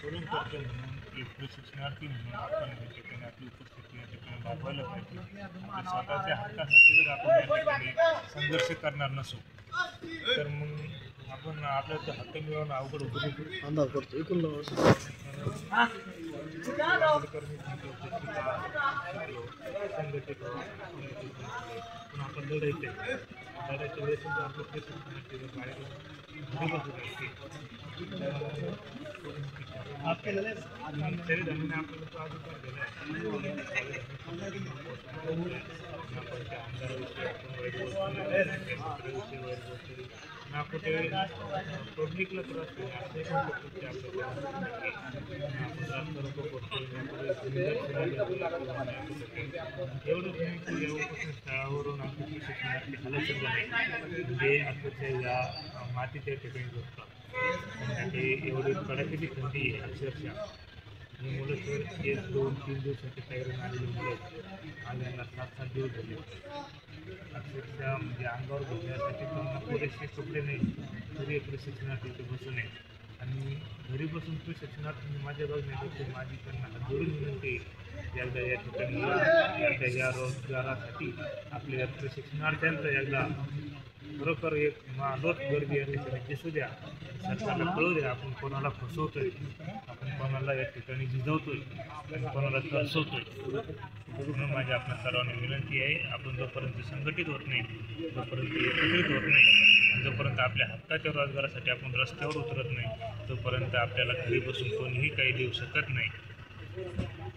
आंदोलन करतो म्हणून एक प्रशिक्षणार्थी म्हणून आपण या ठिकाणी आपली उपस्थिती या ठिकाणी दाखवायला पाहिजे. आपल्या स्वतःच्या हक्कासाठी जर आपण या ठिकाणी संघर्ष करणार नसू तर मग आपण आपल्या तो हक्क मिळवणं अवघड होतं. अंदाज करतो एकूण संघटित पण आपण लढायच्या वेळेस आपलं प्रशिक्षणार्थी जर बाहेर घरी बसून असते तरी धर्माने आपल्याला तो अधिकार दिला आहे. आपण त्या आमदाराविषयी आपण वाईट बोलतो, वाईट बोलतो ना कुठे पब्लिकला त्रास नाही असं पण करतो की आपल्याला आपण जास्त लोक करतो एवढंच नाही की यापासून स्थळावरून आमची प्रशिक्षणार्थी हलत नाही जे अक्षरशः या मातीच्या ठिकाणी झोपतात ते एवढी कडाक्याची थंडी आहे अक्षरशः. आणि मुलं तर 1, 2, 3 दिवसाची तयारीने आलेली मुलं आहेत आणि यांना 7-7 दिवस झाले अक्षरशः म्हणजे अंगावर घेण्यासाठी त्यांना पुरेसे कपडे नाही तरी प्रशिक्षणार्थी इथे बसून आहे. आणि घरी बसून प्रशिक्षणार्थी माझ्या बघण्यापेक्षा माझी त्यांना हात जोडून विनंती एकदा या ठिकाणी एकदा या रोजगारासाठी आपल्या प्रशिक्षणार्थ्यांचा एकदा खरोखर एक रोज गर्दी या ठिकाणी दिसू द्या. सरकारला कळू द्या आपण कोणाला फसवतोय, आपण कोणाला या ठिकाणी झिजवतोय आणि कोणाला तरसवतोय. म्हणून माझी आपल्या सर्वांना विनंती आहे आपण जोपर्यंत संघटित होत नाही जोपर्यंत एकत्रित होत नाही आणि जोपर्यंत आपल्या हक्काच्या रोजगारासाठी आपण रस्त्यावर उतरत नाही तोपर्यंत आपल्याला घरी बसून कोणीही काही देऊ शकत नाही.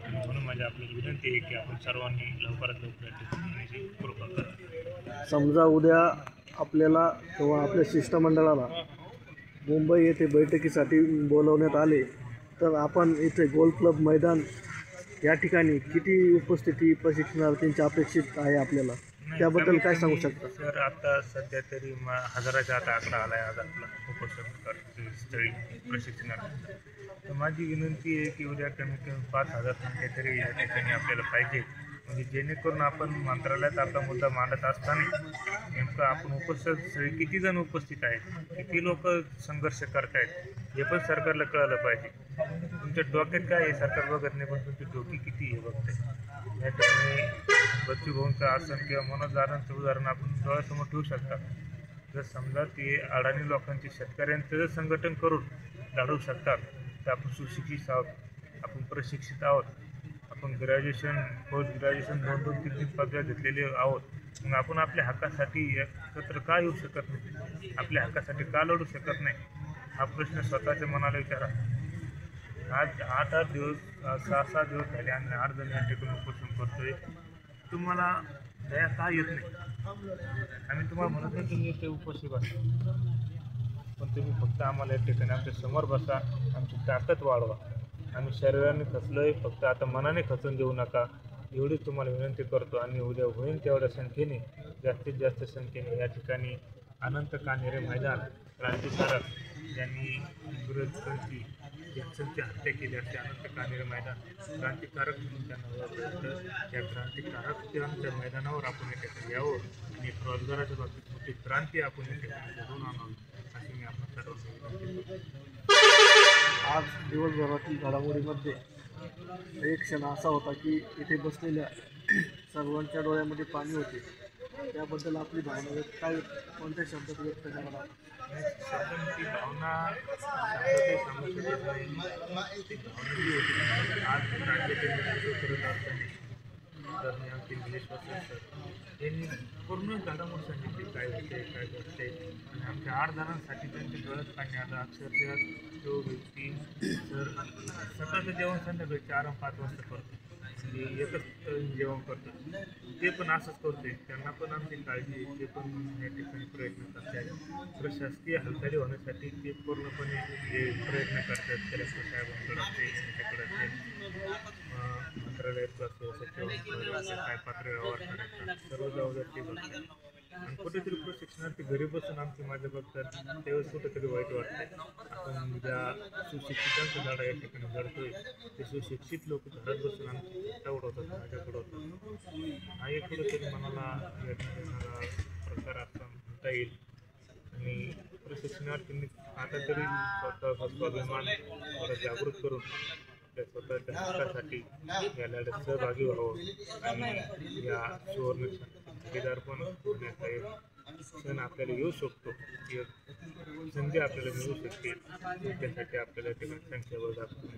आणि म्हणून माझी आपली विनंती आहे की आपण सर्वांनी लवकरात लवकर ठिकाणी कृपा करा. समजा उद्या आपल्याला किंवा आपल्या शिष्टमंडळाला मुंबई येथे बैठकीसाठी बोलवण्यात आले तर आपण इथे गोल्फ क्लब मैदान या ठिकाणी किती उपस्थिती प्रशिक्षणार्थींची अपेक्षित आहे आपल्याला त्याबद्दल काय सांगू शकता? सर आता सध्या तरी हजाराच्या आता आकडा आला आहे आज आपला उपस्थित स्थळी प्रशिक्षणार्थी. तर माझी विनंती आहे की उद्या कमीत कमी 5,000 संख्या तरी या ठिकाणी आपल्याला पाहिजे म्हणजे जेणेकरून आपण मंत्रालयात आपला मुद्दा मांडत असताना नेमकं आपण उपस्थित स्थळी किती जण उपस्थित आहेत किती लोक संघर्ष करतायत हे पण सरकारला कळलं पाहिजे. तुमच्या डोक्यात काय आहे सरकार बघत नाही पण तुमची डोकी किती हे बघते. या ठिकाणी बच्चूभाऊंचं आसन किंवा मनोज दादांचं उदाहरण आपण डोळ्यासमोर ठेवू शकता. जर समजा ते अडाणी लोकांचे शेतकऱ्यांचं जर संघटन करून लढवू शकतात तर आपण सुशिक्षित आहोत, आपण प्रशिक्षित आहोत, आपण ग्रॅज्युएशन पोस्ट ग्रॅज्युएशन 2-2, 3-3 पदव्या घेतलेले आहोत. मग आपण आपल्या हक्कासाठी एकत्र का येऊ शकत नाही, आपल्या हक्कासाठी का लढू शकत नाही हा प्रश्न स्वतःच्या मनाला विचारा. आज 8-8 दिवस 6-6 दिवस झाले आणि 8 जण या ठिकाणी उपोषण करतोय. तुम्हाला दया का येत नाही? आम्ही तुम्हाला म्हणत नाही तुम्ही ते उपोषी बसा पण तुम्ही फक्त आम्हाला या ठिकाणी आमच्या समोर बसा, आमची ताकद वाढवा. आम्ही शरीराने खचलोय फक्त आता मनाने खचून देऊ नका एवढीच तुम्हाला विनंती करतो. आणि उद्या होईल तेवढ्या संख्येने जास्तीत जास्त संख्येने या ठिकाणी अनंत कान्हेरे मैदान क्रांतिकारक ज्यांनी इंग्रजांची त्यांची हत्या केली असे अनंत कान्हेरे मैदान क्रांतिकारक म्हणून त्यांना ओळखलं. त्या क्रांतिकारकच्या मैदानावर आपण या ठिकाणी यावं आणि एक रोजगाराच्या बाबतीत मोठी क्रांती आपण या ठिकाणी घडवून आणावी अशी मी आपण सर्वांना विनंती करतो. आज दिवसभरातील घडामोडीमध्ये एक क्षण असा होता की इथे बसलेल्या सर्वांच्या डोळ्यामध्ये पाणी होते. त्याबद्दल आपली भावना काय कोणत्या शब्दात व्यक्त करायला? ती भावना सांगू शकत नाही. ती भावना जी होती आज राज्याचे नेतृत्व करत असताना तर मी आमचे निलेश वसंत सर यांनी पूर्ण घडामोड सांगितली काय होते काय घडते आणि आमच्या 8 जणांसाठी त्यांच्या डोळ्यात पाणी आलं. अक्षरशः तो व्यक्ती तर सकाळचं जेवण संध्याकाळी 4 आणि 5 वाजता करतो म्हणजे एकच जेवण करतो ते पण असंच करतोय. त्यांना पण आमची काळजी ते पण या ठिकाणी प्रयत्न करतात. प्रशासकीय हालचाली होण्यासाठी ते पूर्णपणे जे प्रयत्न करतात कलेक्टर साहेबांकडे असते त्यांच्याकडे असते मंत्रालयात असो सचिवांकडे काय पात्र व्यवहार करायचा सर्व जबाबदारी ते बघतात. आणि कुठेतरी प्रशिक्षणार्थी घरी बसून आमची माझ्या बघतात त्यावेळेस कुठेतरी वाईट वाटतं. आपण ज्या सुशिक्षितांचा लढा या ठिकाणी लढतोय ते सुशिक्षित लोक घरात बसून आमची चिंता उडवतात माझ्याकडे होतात. हा एक कुठेतरी मनाला प्रकार असा म्हणता येईल. आणि प्रशिक्षणार्थींनी आता तरी स्वतःचा स्वाभिमान थोडा जागृत करून आपल्या स्वतःच्या हक्कासाठी या लढ्यात सहभागी व्हावं आणि या सुवर्ण भागीदार पण होण्याचा एक क्षण आपल्याला येऊ शकतो, एक संधी आपल्याला मिळू शकते. त्यासाठी आपल्याला ते संख्याबळ दाखवून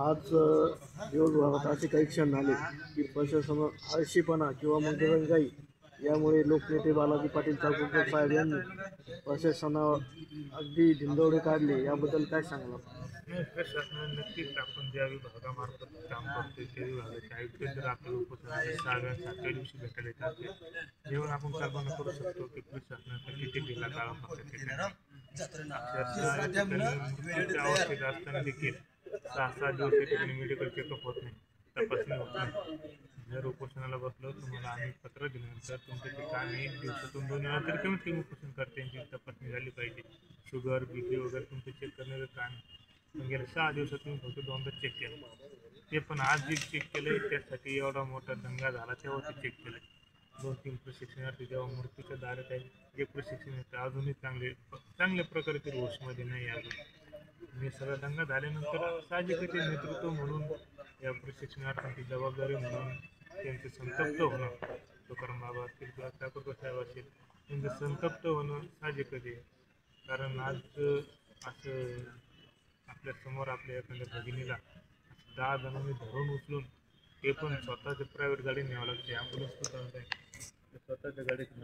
आज दिवसभरात असे काही क्षण आले की प्रशासनावर आळशीपणा किंवा मग दिरंगाई यामुळे लोकनेते बालाजी पाटील चाकूरकर साहेब यांनी प्रशासनावर अगदी धिंडवडे काढले, याबद्दल काय सांगणार? प्रशासनाने नक्कीच आपण ज्या विभागामार्फत काम करतोय त्या विभागाचे आयुक्त जर आपल्या उपसमिती 6व्या 7व्या दिवशी भेटायला येत असेल, जेव्हा आपण कल्पना करू शकतो की प्रशासनाचा किती ढिला काळापासून आवश्यक असताना देखील 6-7 दिवस या ठिकाणी मेडिकल चेकअप होत नाही, तपासणी होत नाही. जर उपोषणाला बसलो तुम्हाला आम्ही पत्र दिल्यानंतर तुमच्या ठिकाणी दिवसातून 2 वेळा तरी कमीत कमी उपोषणकर्त्यांची तपासणी झाली पाहिजे. शुगर BP वगैरे तुमचं चेक करण्याचं काम पण गेल्या 6 दिवसात तुम्ही फक्त 2दा चेक केलं. ते पण आज जे चेक केलं त्यासाठी एवढा मोठा दंगा झाला तेव्हा ते चेक केलं. 2-3 प्रशिक्षणार्थी जेव्हा मृत्यूच्या दारात आहे, जे प्रशिक्षणार्थी अजूनही चांगल्या प्रकारचे होशमध्ये नाही अजून. हे सगळा दंगा झाल्यानंतर साहजिकच नेतृत्व म्हणून या प्रशिक्षणार्थींची जबाबदारी म्हणून त्यांचे संतप्त होणं, तुकाराम बाबा असतील किंवा चाकूरकर साहेब असतील, त्यांचं संतप्त होणं साहजिकच आहे. कारण आज असं आपल्या समोर आपल्या एखाद्या भगिनीला 10 जणांनी धरून उचलून ते पण स्वतःच्या प्रायव्हेट गाडी न्यावं लागते, ॲम्ब्युलन्स सुद्धा नाही, स्वतःच्या गाडीत